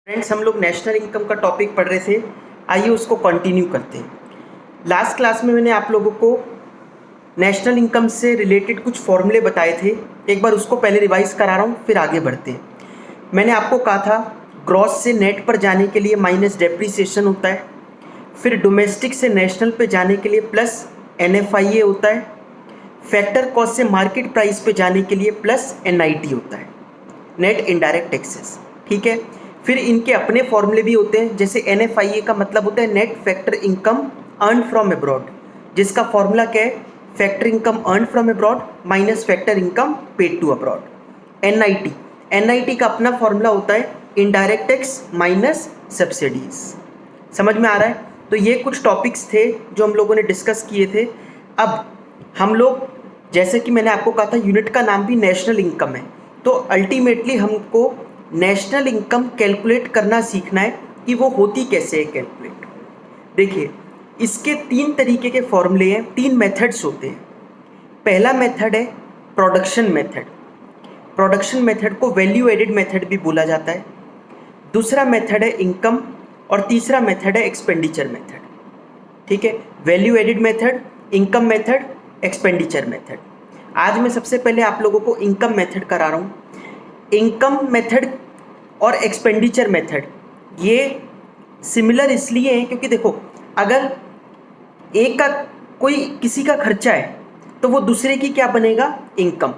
Friends, हम लोग national income का टॉपिक पढ़ रहे थे। आइए उसको कंटिन्यू करते हैं। लास्ट क्लास में मैंने आप लोगों को नेशनल इनकम से रिलेटेड कुछ फॉर्मूले बताए थे। एक बार उसको पहले रिवाइज करा रहा हूँ, फिर आगे बढ़ते हैं। मैंने आपको कहा था ग्रॉस से नेट पर जाने के लिए माइनस डेप्रीसिएशन होता है, फिर डोमेस्टिक से नेशनल पे जाने के लिए प्लस NFIA होता है, फैक्टर कॉस्ट से मार्केट प्राइस पे जाने के लिए प्लस NIT होता है, नेट इनडायरेक्ट टैक्सेस। ठीक है, फिर इनके अपने फॉर्मूले भी होते हैं। जैसे NFIA का मतलब होता है net factor income earn from abroad, जिसका फॉर्मूला क्या है, factor income earn from abroad minus factor income paid to abroad. NIT का अपना फॉर्मूला होता है इनडायरेक्ट टैक्स माइनस सब्सिडीज। समझ में आ रहा है? तो ये कुछ टॉपिक्स थे जो हम लोगों ने डिस्कस किए थे। अब हम लोग, जैसे कि मैंने आपको कहा था, यूनिट का नाम भी नेशनल इनकम है, तो अल्टीमेटली हमको नेशनल इनकम कैलकुलेट करना सीखना है कि वो होती कैसे है कैलकुलेट। देखिए, इसके 3 तरीके के फॉर्मूले हैं, 3 मेथड्स होते हैं। पहला मेथड है प्रोडक्शन मेथड। प्रोडक्शन मेथड को वैल्यू एडेड मेथड भी बोला जाता है। दूसरा मेथड है इनकम और तीसरा मेथड है एक्सपेंडिचर मेथड। ठीक है, value added method, income method, expenditure method. आज मैं सबसे पहले आप लोगों को इनकम मेथड करा रहा हूँ। इनकम मेथड और एक्सपेंडिचर मेथड ये सिमिलर इसलिए हैं क्योंकि देखो, अगर एक का कोई किसी का खर्चा है तो वो दूसरे की क्या बनेगा, इनकम।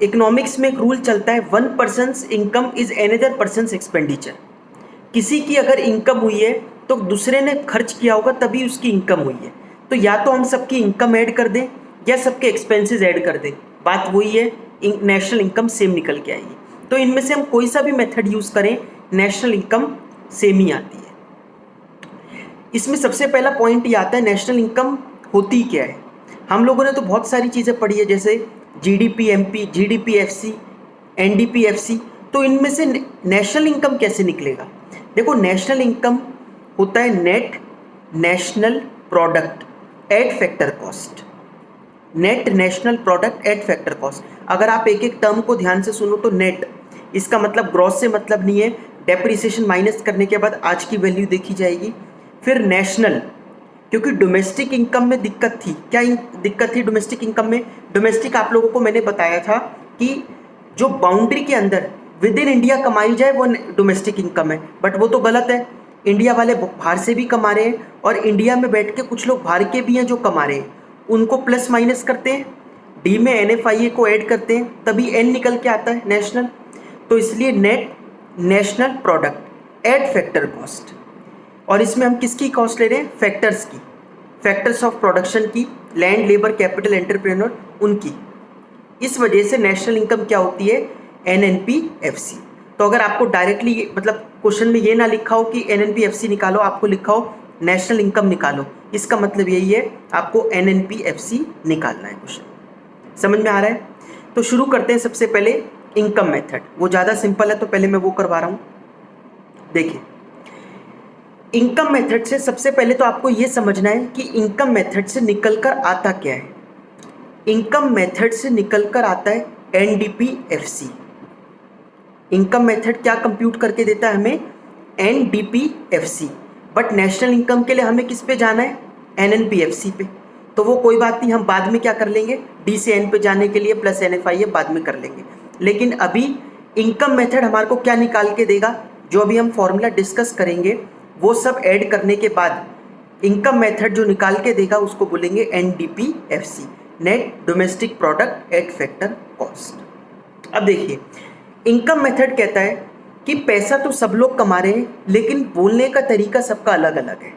इकोनॉमिक्स में एक रूल चलता है, 1 persons income is another persons expenditure. किसी की अगर इनकम हुई है तो दूसरे ने खर्च किया होगा तभी उसकी इनकम हुई है। तो या तो हम सबकी इनकम ऐड कर दें या सबके एक्सपेंसेस ऐड कर दें, बात वही है, नेशनल इनकम सेम निकल के आएगी। तो इनमें से हम कोई सा भी मेथड यूज़ करें, नेशनल इनकम सेम ही आती है। इसमें सबसे पहला पॉइंट ये आता है, नेशनल इनकम होती क्या है। हम लोगों ने तो बहुत सारी चीज़ें पढ़ी है, जैसे GDP MP, GDP FC, NDP FC। तो इनमें से नेशनल इनकम कैसे निकलेगा? देखो, नेशनल इनकम होता है net national product at factor cost. Net national product at factor cost. अगर आप एक एक टर्म को ध्यान से सुनो तो नेट, इसका मतलब ग्रॉस से मतलब नहीं है, डेप्रिसिएशन माइनस करने के बाद आज की वैल्यू देखी जाएगी। फिर नेशनल, क्योंकि डोमेस्टिक इनकम में दिक्कत थी। क्या दिक्कत थी डोमेस्टिक इनकम में? डोमेस्टिक आप लोगों को मैंने बताया था कि जो बाउंड्री के अंदर विद इन इंडिया कमाई जाए वो डोमेस्टिक इनकम है, बट वो तो गलत है। इंडिया वाले बाहर से भी कमा रहे हैं और इंडिया में बैठ के कुछ लोग बाहर के भी हैं जो कमा रहे हैं, उनको प्लस माइनस करते हैं, डी में NFIA को ऐड करते हैं, तभी N निकल के आता है नेशनल। तो इसलिए net national product at factor cost. और इसमें हम किसकी कॉस्ट ले रहे हैं? फैक्टर्स की, फैक्टर्स ऑफ प्रोडक्शन की, लैंड, लेबर, कैपिटल, एंटरप्रेन्योर, उनकी। इस वजह से नेशनल इनकम क्या होती है? NNP FC। तो अगर आपको डायरेक्टली मतलब क्वेश्चन में ये ना लिखा हो कि NNP FC निकालो, आपको लिखा हो नेशनल इनकम निकालो, इसका मतलब यही है आपको NNP FC निकालना है। क्वेश्चन समझ में आ रहा है? तो शुरू करते हैं सबसे पहले इनकम मेथड। वो ज़्यादा सिंपल है तो पहले मैं वो करवा रहा हूँ। देखिए, इनकम मेथड से सबसे पहले तो आपको ये समझना है कि इनकम मेथड से निकल कर आता क्या है। इनकम मेथड से निकल कर आता है NDP FC। इनकम मेथड क्या कंप्यूट करके देता है हमें? NDP FC। But national income के लिए हमें किस पे जाना है? NNP FC पे। तो वो कोई बात नहीं, हम बाद में क्या कर लेंगे, D से N पे जाने के लिए प्लस NFIA बाद में कर लेंगे। लेकिन अभी इनकम मेथड हमारे को क्या निकाल के देगा? जो अभी हम फॉर्मूला डिस्कस करेंगे वो सब ऐड करने के बाद इनकम मेथड जो निकाल के देगा उसको बोलेंगे NDP FC, net domestic product at factor cost. अब देखिए, इनकम मेथड कहता है कि पैसा तो सब लोग कमा रहे हैं, लेकिन बोलने का तरीका सबका अलग अलग है।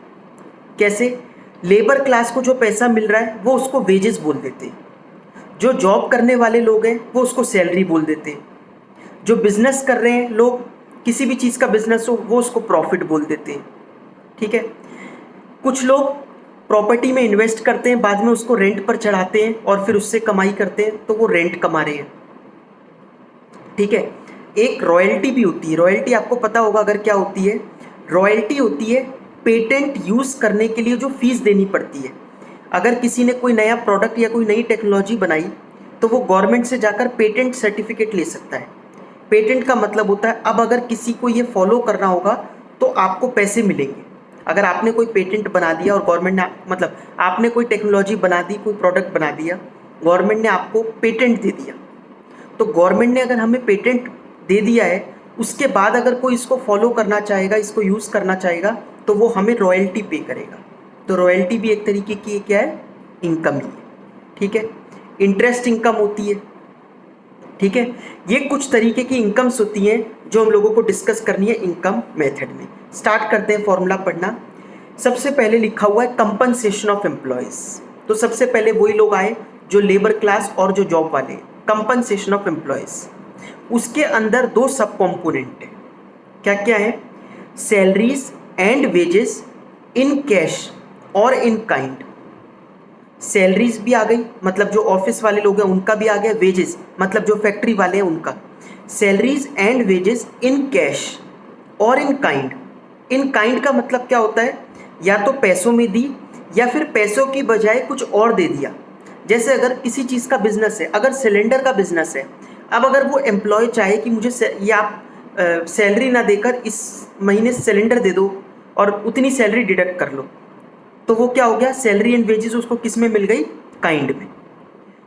कैसे? लेबर क्लास को जो पैसा मिल रहा है वो उसको वेजेस बोल देते हैं, जो जॉब करने वाले लोग हैं वो उसको सैलरी बोल देते हैं, जो बिजनेस कर रहे हैं लोग, किसी भी चीज़ का बिजनेस हो, वो उसको प्रॉफिट बोल देते हैं। ठीक है, कुछ लोग प्रॉपर्टी में इन्वेस्ट करते हैं, बाद में उसको रेंट पर चढ़ाते हैं और फिर उससे कमाई करते हैं, तो वो रेंट कमा रहे हैं। ठीक है, एक रॉयल्टी भी होती है। रॉयल्टी आपको पता होगा अगर क्या होती है? रॉयल्टी होती है पेटेंट यूज़ करने के लिए जो फीस देनी पड़ती है। अगर किसी ने कोई नया प्रोडक्ट या कोई नई टेक्नोलॉजी बनाई तो वो गवर्नमेंट से जाकर पेटेंट सर्टिफिकेट ले सकता है। पेटेंट का मतलब होता है अब अगर किसी को ये फॉलो करना होगा तो आपको पैसे मिलेंगे। अगर आपने कोई पेटेंट बना दिया और गवर्नमेंट ने मतलब आपने कोई टेक्नोलॉजी बना दी, कोई प्रोडक्ट बना दिया, गवर्नमेंट ने आपको पेटेंट दे दिया, तो गवर्नमेंट ने अगर हमें पेटेंट दे दिया है, उसके बाद अगर कोई इसको फॉलो करना चाहेगा, इसको यूज़ करना चाहेगा, तो वो हमें रॉयल्टी पे करेगा। तो रॉयल्टी भी एक तरीके की क्या है, इनकम ही है। ठीक है, इंटरेस्ट इनकम होती है। ठीक है, ये कुछ तरीके की इनकम्स होती हैं जो हम लोगों को डिस्कस करनी है इनकम मेथड में। स्टार्ट करते हैं फॉर्मूला पढ़ना। सबसे पहले लिखा हुआ है कंपनसेशन ऑफ एम्प्लॉयज़। तो सबसे पहले वही लोग आए जो लेबर क्लास और जो जॉब वाले, कंपनसेशन ऑफ एम्प्लॉयज़। उसके अंदर दो सब कॉम्पोनेंट है। क्या क्या है, salaries and wages in cash और इन काइंड। सैलरीज भी आ गई, मतलब जो ऑफिस वाले लोग हैं उनका भी आ गया, वेजेस मतलब जो फैक्ट्री वाले हैं उनका। Salaries and wages in cash और इन काइंड। इन काइंड का मतलब क्या होता है, या तो पैसों में दी या फिर पैसों की बजाय कुछ और दे दिया। जैसे अगर किसी चीज़ का बिजनेस है, अगर सिलेंडर का बिजनेस है, अब अगर वो एम्प्लॉय चाहे कि मुझे ये आप सैलरी ना देकर इस महीने सिलेंडर दे दो और उतनी सैलरी डिडक्ट कर लो, तो वो क्या हो गया, सैलरी एंड वेजेस उसको किस में मिल गई, काइंड में।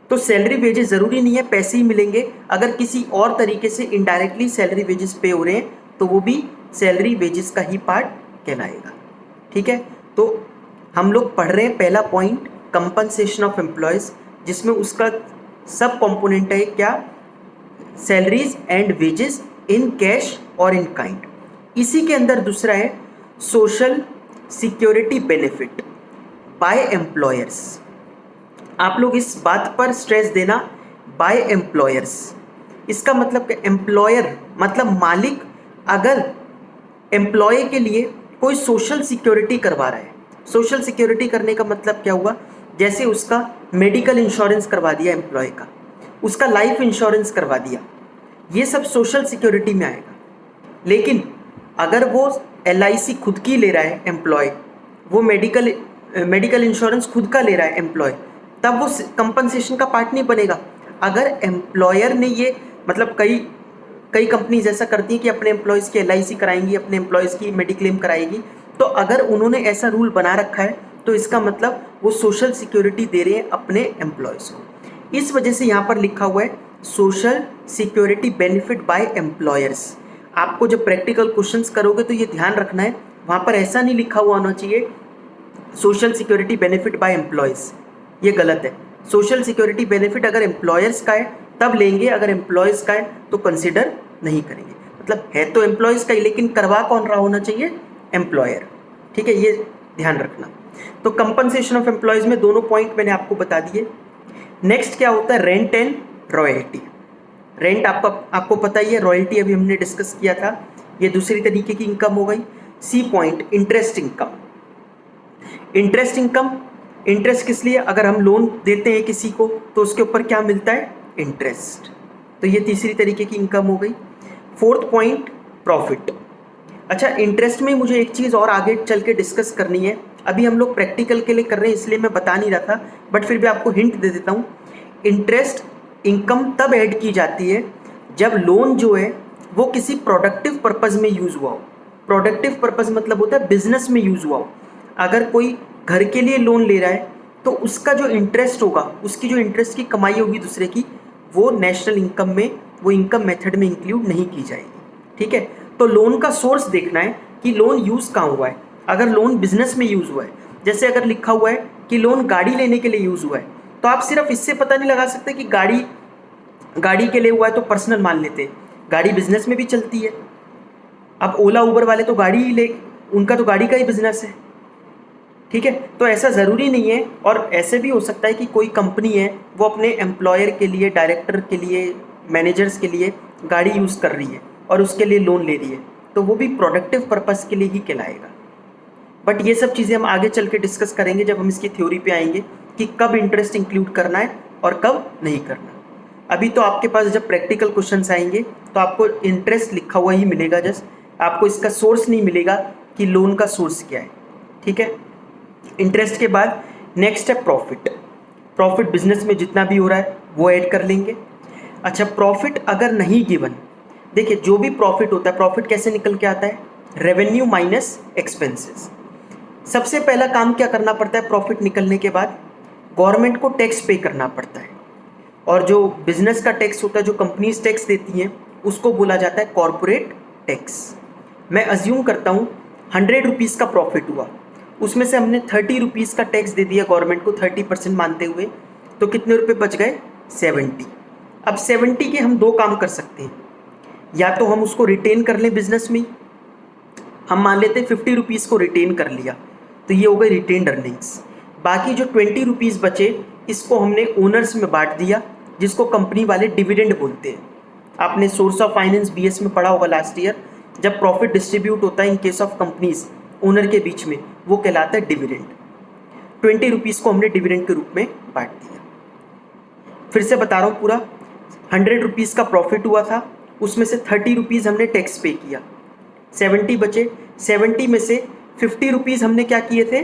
तो सैलरी वेजेस ज़रूरी नहीं है पैसे ही मिलेंगे, अगर किसी और तरीके से इनडायरेक्टली सैलरी वेजेस पे हो रहे हैं तो वो भी सैलरी वेजेस का ही पार्ट कहलाएगा। ठीक है, तो हम लोग पढ़ रहे हैं पहला पॉइंट कंपनसेशन ऑफ एम्प्लॉयज़, जिसमें उसका सब कंपोनेंट है क्या, salaries and wages in cash और इन काइंड। इसी के अंदर दूसरा है social security benefit by employers. आप लोग इस बात पर स्ट्रेस देना, बाय एम्प्लॉयर्स। इसका मतलब कि एम्प्लॉयर मतलब मालिक अगर एम्प्लॉय के लिए कोई सोशल सिक्योरिटी करवा रहा है। सोशल सिक्योरिटी करने का मतलब क्या हुआ, जैसे उसका मेडिकल इंश्योरेंस करवा दिया एम्प्लॉय का, उसका लाइफ इंश्योरेंस करवा दिया, ये सब सोशल सिक्योरिटी में आएगा। लेकिन अगर वो LIC खुद की ले रहा है एम्प्लॉय, वो मेडिकल इंश्योरेंस खुद का ले रहा है एम्प्लॉय, तब वो कंपनसेशन का पार्ट नहीं बनेगा। अगर एम्प्लॉयर ने ये मतलब कई कंपनीज ऐसा करती हैं कि अपने एम्प्लॉयज़ की LIC कराएंगी, अपने एम्प्लॉयज़ की मेडिक्लेम कराएगी, तो अगर उन्होंने ऐसा रूल बना रखा है तो इसका मतलब वो सोशल सिक्योरिटी दे रहे हैं अपने एम्प्लॉयज़ को। इस वजह से यहाँ पर लिखा हुआ है social security benefit by employers. आपको जब प्रैक्टिकल क्वेश्चंस करोगे तो ये ध्यान रखना है, वहाँ पर ऐसा नहीं लिखा हुआ होना चाहिए social security benefit bye employees, ये गलत है। सोशल सिक्योरिटी बेनिफिट अगर एम्प्लॉयर्स का है तब लेंगे, अगर एम्प्लॉयज़ का है तो कंसिडर नहीं करेंगे। मतलब है तो एम्प्लॉयज़ का ही, लेकिन करवा कौन रहा होना चाहिए, एम्प्लॉयर। ठीक है, ये ध्यान रखना। तो कंपनसेशन ऑफ एम्प्लॉयज़ में दोनों पॉइंट मैंने आपको बता दिए। नेक्स्ट क्या होता है, रेंट एंड रॉयल्टी। रेंट आपको पता ही है, रॉयल्टी अभी हमने डिस्कस किया था, ये दूसरी तरीके की इनकम हो गई। C point interest income. Interest income, interest किस लिए, अगर हम लोन देते हैं किसी को तो उसके ऊपर क्या मिलता है, इंटरेस्ट। तो ये तीसरी तरीके की इनकम हो गई। Fourth point profit. अच्छा, इंटरेस्ट में मुझे एक चीज़ और आगे चल के डिस्कस करनी है, अभी हम लोग प्रैक्टिकल के लिए कर रहे हैं इसलिए मैं बता नहीं रहा था, बट फिर भी आपको हिंट दे देता हूँ। इंटरेस्ट इनकम तब ऐड की जाती है जब लोन जो है वो किसी प्रोडक्टिव पर्पज़ में यूज़ हुआ हो। प्रोडक्टिव पर्पज़ मतलब होता है बिजनेस में यूज़ हुआ हो। अगर कोई घर के लिए लोन ले रहा है तो उसका जो इंटरेस्ट होगा, उसकी जो इंटरेस्ट की कमाई होगी दूसरे की, वो नेशनल इनकम में, वो इनकम मेथड में इंक्लूड नहीं की जाएगी। ठीक है, तो लोन का सोर्स देखना है कि लोन यूज़ कहाँ हुआ है। अगर लोन बिजनेस में यूज़ हुआ है, जैसे अगर लिखा हुआ है कि लोन गाड़ी लेने के लिए यूज़ हुआ है, तो आप सिर्फ इससे पता नहीं लगा सकते कि गाड़ी के लिए हुआ है तो पर्सनल मान लेते हैं, गाड़ी बिजनेस में भी चलती है। अब ओला उबर वाले तो उनका तो गाड़ी का ही बिजनेस है। ठीक है, तो ऐसा ज़रूरी नहीं है, और ऐसे भी हो सकता है कि कोई कंपनी है वो अपने एम्प्लॉयर के लिए, डायरेक्टर के लिए, मैनेजर्स के लिए गाड़ी यूज़ कर रही है और उसके लिए लोन ले रही है, तो वो भी प्रोडक्टिव पर्पस के लिए ही कहलाएगा। बट ये सब चीज़ें हम आगे चल के डिस्कस करेंगे जब हम इसकी थ्योरी पे आएंगे कि कब इंटरेस्ट इंक्लूड करना है और कब नहीं करना। अभी तो आपके पास जब प्रैक्टिकल क्वेश्चंस आएंगे तो आपको इंटरेस्ट लिखा हुआ ही मिलेगा, जस्ट आपको इसका सोर्स नहीं मिलेगा कि लोन का सोर्स क्या है। ठीक है, इंटरेस्ट के बाद नेक्स्ट है प्रॉफिट। प्रॉफिट बिजनेस में जितना भी हो रहा है वो ऐड कर लेंगे। अच्छा, प्रॉफिट अगर नहीं गिवन, देखिए जो भी प्रॉफिट होता है, प्रॉफिट कैसे निकल के आता है, रेवेन्यू माइनस एक्सपेंसेस। सबसे पहला काम क्या करना पड़ता है प्रॉफिट निकलने के बाद, गवर्नमेंट को टैक्स पे करना पड़ता है, और जो बिजनेस का टैक्स होता है, जो कंपनीज टैक्स देती हैं, उसको बोला जाता है कॉरपोरेट टैक्स। मैं अज्यूम करता हूँ 100 रुपीज़ का प्रॉफिट हुआ, उसमें से हमने 30 रुपीज़ का टैक्स दे दिया गवर्नमेंट को 30% मानते हुए, तो कितने रुपए बच गए, 70। अब 70 के हम दो काम कर सकते हैं, या तो हम उसको रिटेन कर लें बिजनेस में, हम मान लेते हैं 50 रुपीज़ को रिटेन कर लिया, तो ये हो गई रिटेन्ड अर्निंग्स। बाकी जो 20 रुपीज़ बचे, इसको हमने ओनर्स में बांट दिया, जिसको कंपनी वाले डिविडेंड बोलते हैं। आपने सोर्स ऑफ फाइनेंस बीएस में पढ़ा होगा लास्ट ईयर, जब प्रॉफिट डिस्ट्रीब्यूट होता है in case of companies owner के बीच में, वो कहलाता है डिविडेंड। 20 रुपीज़ को हमने डिविडेंड के रूप में बांट दिया। फिर से बता रहा हूँ पूरा, 100 रुपीज़ का प्रॉफिट हुआ था, उसमें से 30 रुपीज़ हमने टैक्स पे किया, 70 बचे। 70 में से 50 रुपीज़ हमने क्या किए थे,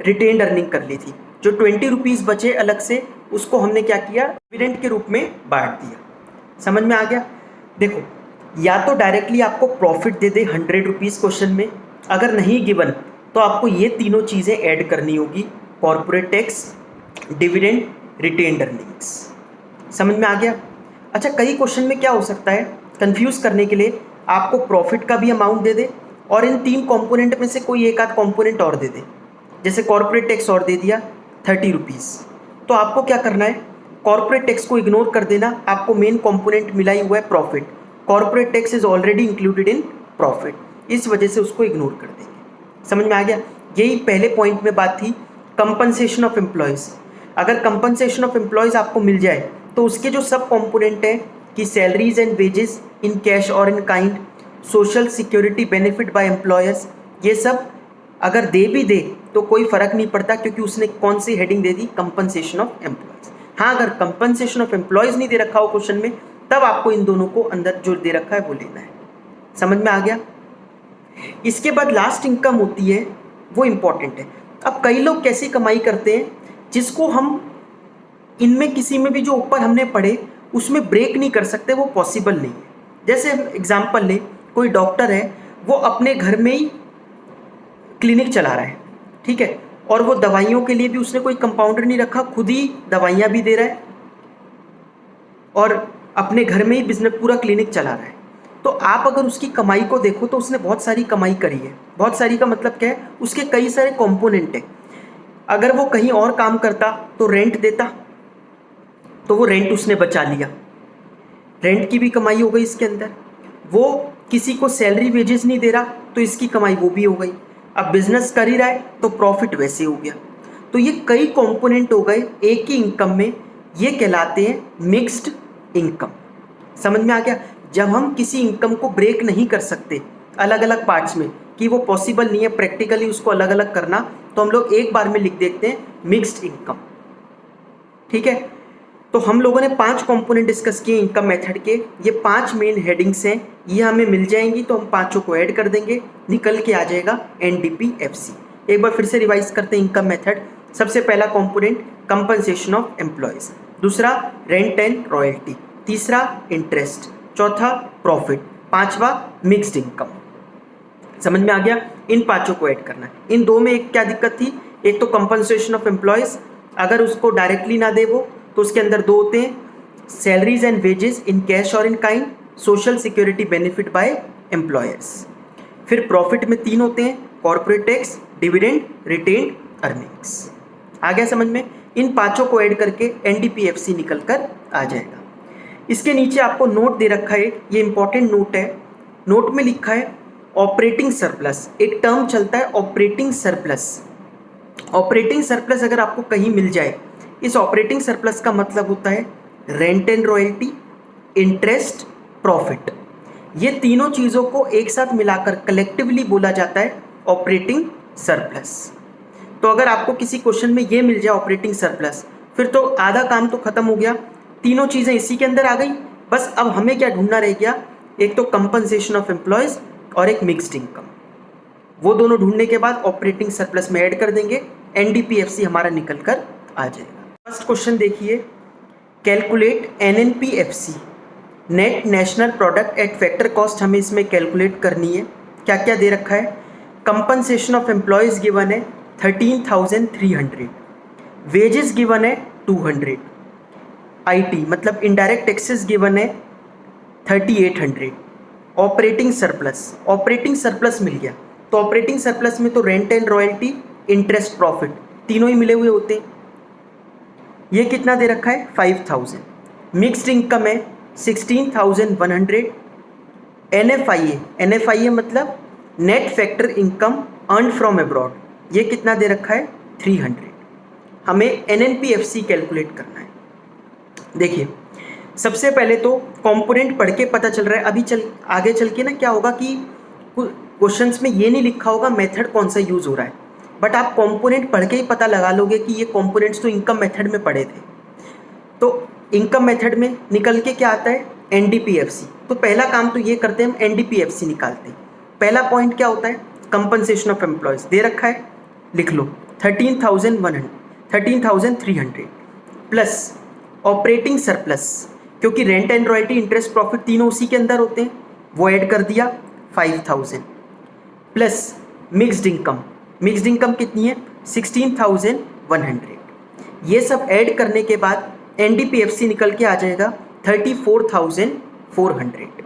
रिटेन्ड अर्निंग कर ली थी। जो 20 रुपीज़ बचे अलग से, उसको हमने क्या किया, डिविडेंड के रूप में बांट दिया। समझ में आ गया। देखो, या तो डायरेक्टली आपको प्रॉफिट दे दे 100 रुपीज़ क्वेश्चन में, अगर नहीं गिवन तो आपको ये तीनों चीज़ें ऐड करनी होगी, corporate tax, dividend, retained earnings. समझ में आ गया। अच्छा, कई क्वेश्चन में क्या हो सकता है, कंफ्यूज करने के लिए आपको प्रॉफिट का भी अमाउंट दे दे और इन 3 कंपोनेंट में से कोई एक आध कंपोनेंट और दे दे, जैसे कॉर्पोरेट टैक्स और दे दिया 30 रुपीज़, तो आपको क्या करना है, कॉर्पोरेट टैक्स को इग्नोर कर देना। आपको मेन कंपोनेंट मिला ही हुआ है profit, corporate tax is already included in profit, इस वजह से उसको इग्नोर कर देंगे। समझ में आ गया। यही पहले पॉइंट में बात थी, कंपनसेशन ऑफ एम्प्लॉयज़। अगर कंपनसेशन ऑफ एम्प्लॉयज़ आपको मिल जाए तो उसके जो सब कंपोनेंट है कि salaries and wages in cash और in kind, social security benefit by employers, ये सब अगर दे भी दे तो कोई फ़र्क नहीं पड़ता, क्योंकि उसने कौन सी हेडिंग दे दी, कंपनसेशन ऑफ एम्प्लॉयज़। हाँ, अगर कंपनसेशन ऑफ एम्प्लॉयज़ नहीं दे रखा हो क्वेश्चन में, तब आपको इन दोनों को अंदर जो दे रखा है वो लेना है। समझ में आ गया। इसके बाद लास्ट इनकम होती है, वो इम्पॉर्टेंट है। अब कई लोग कैसी कमाई करते हैं, जिसको हम इनमें किसी में भी जो ऊपर हमने पढ़े उसमें ब्रेक नहीं कर सकते, वो पॉसिबल नहीं है। जैसे एग्जाम्पल ले, कोई डॉक्टर है, वो अपने घर में ही क्लिनिक चला रहा है, ठीक है, और वो दवाइयों के लिए भी उसने कोई कंपाउंडर नहीं रखा, खुद ही दवाइयाँ भी दे रहा है और अपने घर में ही बिजनेस पूरा क्लिनिक चला रहा है। तो आप अगर उसकी कमाई को देखो तो उसने बहुत सारी कमाई करी है। बहुत सारी का मतलब क्या है, उसके कई सारे कंपोनेंट हैं। अगर वो कहीं और काम करता तो रेंट देता, तो वो रेंट उसने बचा लिया, रेंट की भी कमाई हो गई इसके अंदर। वो किसी को सैलरी वेजेस नहीं दे रहा, तो इसकी कमाई वो भी हो गई। अब बिजनेस कर ही रहा है तो प्रॉफिट वैसे हो गया। तो ये कई कंपोनेंट हो गए एक ही इनकम में, ये कहलाते हैं मिक्स्ड इनकम। समझ में आ गया। जब हम किसी इनकम को ब्रेक नहीं कर सकते अलग अलग पार्ट्स में, कि वो पॉसिबल नहीं है प्रैक्टिकली उसको अलग अलग करना, तो हम लोग एक बार में लिख देते हैं मिक्स्ड इनकम। ठीक है, तो हम लोगों ने 5 कंपोनेंट डिस्कस किए इनकम मेथड के। ये 5 मेन हेडिंग्स हैं, ये हमें मिल जाएंगी तो हम पांचों को ऐड कर देंगे, निकल के आ जाएगा NDPFC। एक बार फिर से रिवाइज करते हैं इनकम मेथड। सबसे पहला कंपोनेंट कंपनसेशन ऑफ एम्प्लॉयज़, दूसरा रेंट एंड रॉयल्टी, तीसरा इंटरेस्ट, चौथा प्रॉफिट, पांचवा मिक्स्ड इनकम। समझ में आ गया। इन पांचों को ऐड करना है। इन दो में एक क्या दिक्कत थी, एक तो कंपनसेशन ऑफ एम्प्लॉयज़, अगर उसको डायरेक्टली ना दे वो, तो उसके अंदर दो होते हैं, salaries and wages in cash और in kind, social security benefit by employers. फिर प्रॉफिट में 3 होते हैं, corporate tax, dividend, retained earnings. आ गया समझ में। इन पांचों को ऐड करके NDPFC निकल कर आ जाएगा। इसके नीचे आपको नोट दे रखा है, ये इंपॉर्टेंट नोट है। नोट में लिखा है ऑपरेटिंग सरप्लस। एक टर्म चलता है ऑपरेटिंग सरप्लस। ऑपरेटिंग सरप्लस अगर आपको कहीं मिल जाए, इस ऑपरेटिंग सरप्लस का मतलब होता है rent and royalty, interest, profit. ये तीनों चीज़ों को एक साथ मिलाकर कलेक्टिवली बोला जाता है ऑपरेटिंग सरप्लस। तो अगर आपको किसी क्वेश्चन में ये मिल जाए ऑपरेटिंग सरप्लस, फिर तो आधा काम तो खत्म हो गया, तीनों चीज़ें इसी के अंदर आ गई। बस अब हमें क्या ढूंढना रह गया, एक तो कंपनसेशन ऑफ एम्प्लॉयज़ और एक मिक्स्ड इनकम। वो दोनों ढूंढने के बाद ऑपरेटिंग सरप्लस में ऐड कर देंगे, NDPFC हमारा निकल कर आ जाएगा। फर्स्ट क्वेश्चन देखिए, calculate NNPFC। Net national product at factor cost हमें इसमें कैलकुलेट करनी है। क्या क्या दे रखा है? कंपनसेशन ऑफ एम्प्लॉयज़ गिवन है 13,300, वेजेस गिवन है 200, आईटी मतलब इनडायरेक्ट टैक्सेस गिवन है 3,800, ऑपरेटिंग सरप्लस मिल गया। तो ऑपरेटिंग सरप्लस में तो rent and royalty, interest, profit तीनों ही मिले हुए होते हैं। ये कितना दे रखा है? 5,000। मिक्स्ड इनकम है 16,100। एनएफआईए मतलब net factor income earn from abroad, ये कितना दे रखा है? 300। हमें एनएनपीएफसी कैलकुलेट करना है। देखिए सबसे पहले तो कंपोनेंट पढ़ के पता चल रहा है। अभी आगे चल के ना क्या होगा कि क्वेश्चंस में ये नहीं लिखा होगा मेथड कौन सा यूज़ हो रहा है, बट आप कंपोनेंट पढ़ के ही पता लगा लोगे कि ये कंपोनेंट्स तो इनकम मेथड में पढ़े थे। तो इनकम मेथड में निकल के क्या आता है? एनडीपीएफसी। तो पहला काम तो ये करते हैं, हम एनडीपीएफसी निकालते हैं। पहला पॉइंट क्या होता है? कंपनसेशन ऑफ एम्प्लॉयज़ दे रखा है, लिख लो 13,300 प्लस ऑपरेटिंग सरप्लस, क्योंकि rent and royalty, interest, profit तीनों उसी के अंदर होते हैं, वो ऐड कर दिया 5,000 प्लस मिक्स्ड इनकम कितनी है? 16,100। ये सब ऐड करने के बाद एनडीपीएफसी निकल के आ जाएगा 34,400।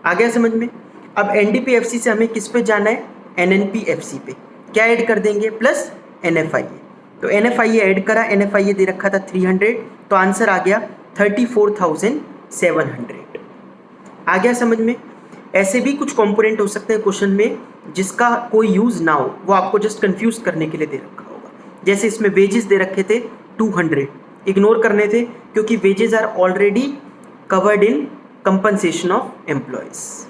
आ गया समझ में? अब एनडीपीएफसी से हमें किस पे जाना है? एनएनपीएफसी पे। क्या ऐड कर देंगे? Plus NFIA. तो एनएफआईए ऐड करा, एनएफआईए दे रखा था 300, तो आंसर आ गया 34,700। आ गया समझ में? ऐसे भी कुछ कंपोनेंट हो सकते हैं क्वेश्चन में जिसका कोई यूज़ ना हो, वो आपको जस्ट कंफ्यूज करने के लिए दे रखा होगा। जैसे इसमें वेजेस दे रखे थे 200, इग्नोर करने थे क्योंकि wages are already covered in compensation of employees.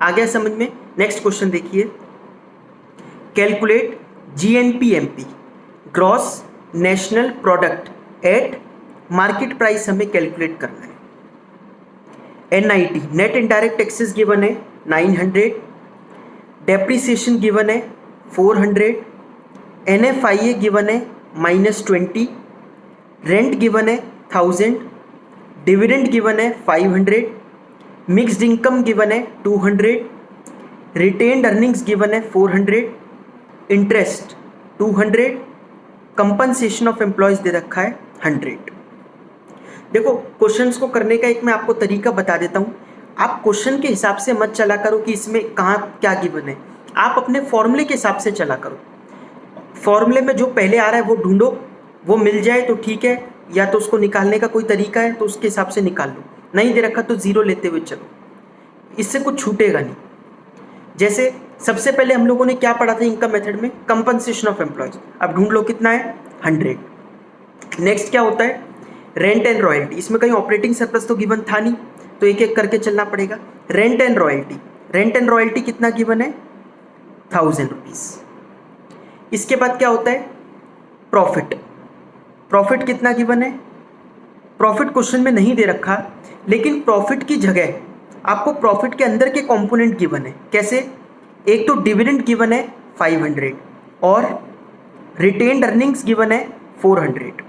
आ गया समझ में? नेक्स्ट क्वेश्चन देखिए, calculate GNPMP gross national product at market price हमें कैलकुलेट करना है। NIT net indirect taxes given है 900, डेप्रिसिएशन गिवन है 400, एनएफआईए गिवन है -20, रेंट गिवन है 1000, डिविडेंड गिवन है 500, मिक्स्ड इनकम गिवन है 200, रिटेन्ड अर्निंग्स गिवन है 400, इंटरेस्ट 200, कंपनसेशन ऑफ एम्प्लॉयज़ दे रखा है 100। देखो क्वेश्चंस को करने का एक मैं आपको तरीका बता देता हूँ। आप क्वेश्चन के हिसाब से मत चला करो कि इसमें कहाँ क्या गिवन है, आप अपने फॉर्मूले के हिसाब से चला करो। फॉर्मूले में जो पहले आ रहा है वो ढूंढो, वो मिल जाए तो ठीक है, या तो उसको निकालने का कोई तरीका है तो उसके हिसाब से निकाल लो, नहीं दे रखा तो ज़ीरो लेते हुए चलो, इससे कुछ छूटेगा नहीं। जैसे सबसे पहले हम लोगों ने क्या पढ़ा था इनकम मेथड में? Compensation of employees. अब ढूंढ लो कितना है? 100। नेक्स्ट क्या होता है? Rent and royalty. इसमें कहीं ऑपरेटिंग सरप्लस तो गिवन था नहीं, तो एक एक करके चलना पड़ेगा। रेंट एंड रॉयल्टी कितना गिवन है? 1,000 रुपीज़। इसके बाद क्या होता है? प्रॉफिट कितना गिवन है? प्रॉफिट क्वेश्चन में नहीं दे रखा, लेकिन प्रॉफिट की जगह आपको प्रॉफिट के अंदर के कंपोनेंट गिवन है। कैसे? एक तो डिविडेंड गिवन है 500 और रिटेन्ड अर्निंग्स गिवन है 400।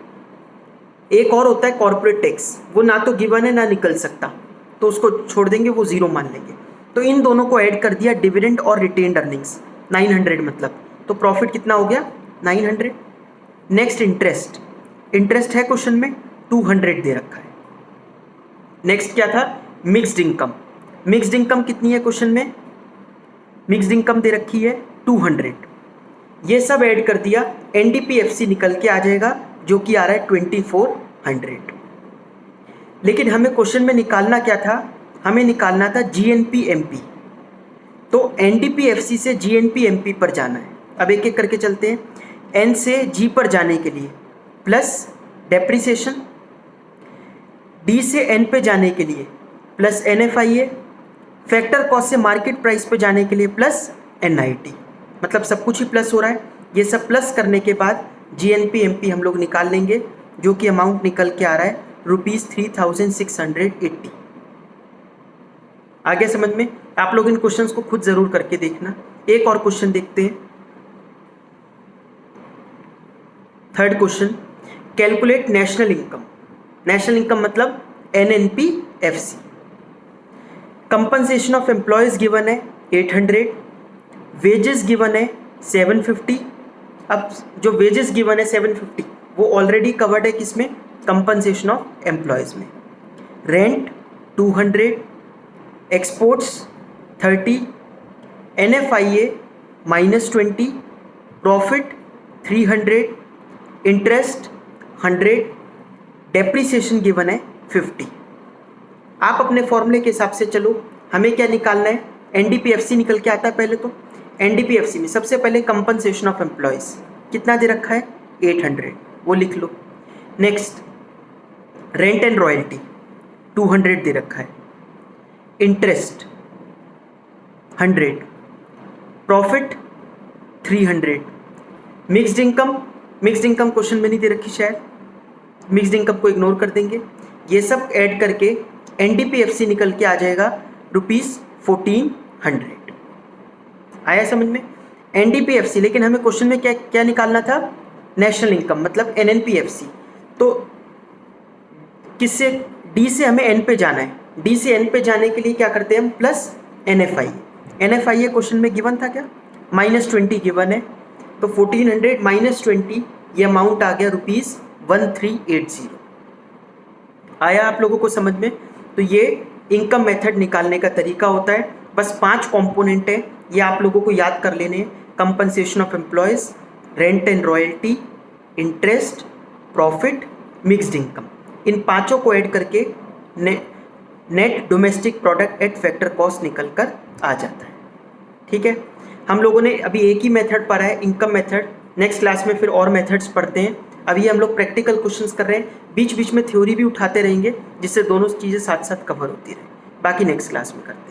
एक और होता है कॉर्पोरेट टैक्स, वो ना तो गिवन है ना निकल सकता, तो उसको छोड़ देंगे, वो ज़ीरो मान लेंगे। तो इन दोनों को ऐड कर दिया, डिविडेंड और रिटेन्ड अर्निंग्स 900 मतलब, तो प्रॉफिट कितना हो गया? 900। नेक्स्ट इंटरेस्ट है क्वेश्चन में 200 दे रखा है। नेक्स्ट क्या था? मिक्स्ड इनकम कितनी है क्वेश्चन में? मिक्स्ड इनकम दे रखी है 200। ये सब ऐड कर दिया, एनडीपीएफसी निकल के आ जाएगा जो कि आ रहा है 2400। लेकिन हमें क्वेश्चन में निकालना क्या था? हमें निकालना था जीएनपीएमपी। तो एनडीपीएफसी से जीएनपीएमपी पर जाना है। अब एक एक करके चलते हैं। एन से जी पर जाने के लिए प्लस डेप्रिसिएशन, डी से एन पे जाने के लिए प्लस एनएफआईए, फैक्टर कॉस्ट से मार्केट प्राइस पे जाने के लिए प्लस एनआईटी, मतलब सब कुछ ही प्लस हो रहा है। ये सब प्लस करने के बाद जीएनपीएमपी हम लोग निकाल लेंगे, जो कि अमाउंट निकल के आ रहा है ₹3,680। आगे समझ में? आप लोग इन क्वेश्चंस को खुद ज़रूर करके देखना। एक और क्वेश्चन देखते हैं। Third question, calculate national income मतलब एनएनपीएफसी। कंपनसेशन ऑफ एम्प्लॉयज़ गिवन है 800, वेजेस गिवन है 750। अब जो वेजेस गिवन है 750 वो ऑलरेडी कवर्ड है किसमें, कंपनसेशन ऑफ एम्प्लॉयज़ में। Rent 200, exports 30, NFIA -20, profit 300, interest 100, depreciation given है 50। आप अपने फॉर्मूले के हिसाब से चलो, हमें क्या निकालना है, NDPFC निकल के आता है। पहले तो NDPFC में सबसे पहले कंपनसेशन ऑफ एम्प्लॉयज़ कितना दे रखा है 800, वो लिख लो। नेक्स्ट रेंट एंड रॉयल्टी 200 दे रखा है, interest 100, profit 300, mixed income question में नहीं दे रखी शायद, मिक्स्ड इनकम को इग्नोर कर देंगे। ये सब ऐड करके NDPFC निकल के आ जाएगा ₹1400। आया समझ में, NDPFC। लेकिन हमें क्वेश्चन में क्या क्या निकालना था, नेशनल इनकम मतलब NNPFC। तो किससे, D से हमें N पे जाना है, D से N पे जाने के लिए क्या करते हैं हम, प्लस NFIA क्वेश्चन में गिवन था क्या, -20 गिवन है। तो 1400 -20 ये अमाउंट आ गया ₹1380। आया आप लोगों को समझ में। तो ये इनकम मेथड निकालने का तरीका होता है। बस 5 कंपोनेंट है, ये आप लोगों को याद कर लेने हैं। Compensation of employees, rent and royalty, interest, profit, mixed income. इन पांचों को ऐड करके net domestic product at factor cost निकल कर आ जाता है। ठीक है, हम लोगों ने अभी एक ही मेथड पढ़ा है, इनकम मेथड। नेक्स्ट क्लास में फिर और मेथड्स पढ़ते हैं। अभी हम लोग प्रैक्टिकल क्वेश्चंस कर रहे हैं, बीच बीच में थ्योरी भी उठाते रहेंगे, जिससे दोनों चीज़ें साथ साथ कवर होती रहे। बाकी नेक्स्ट क्लास में करते हैं।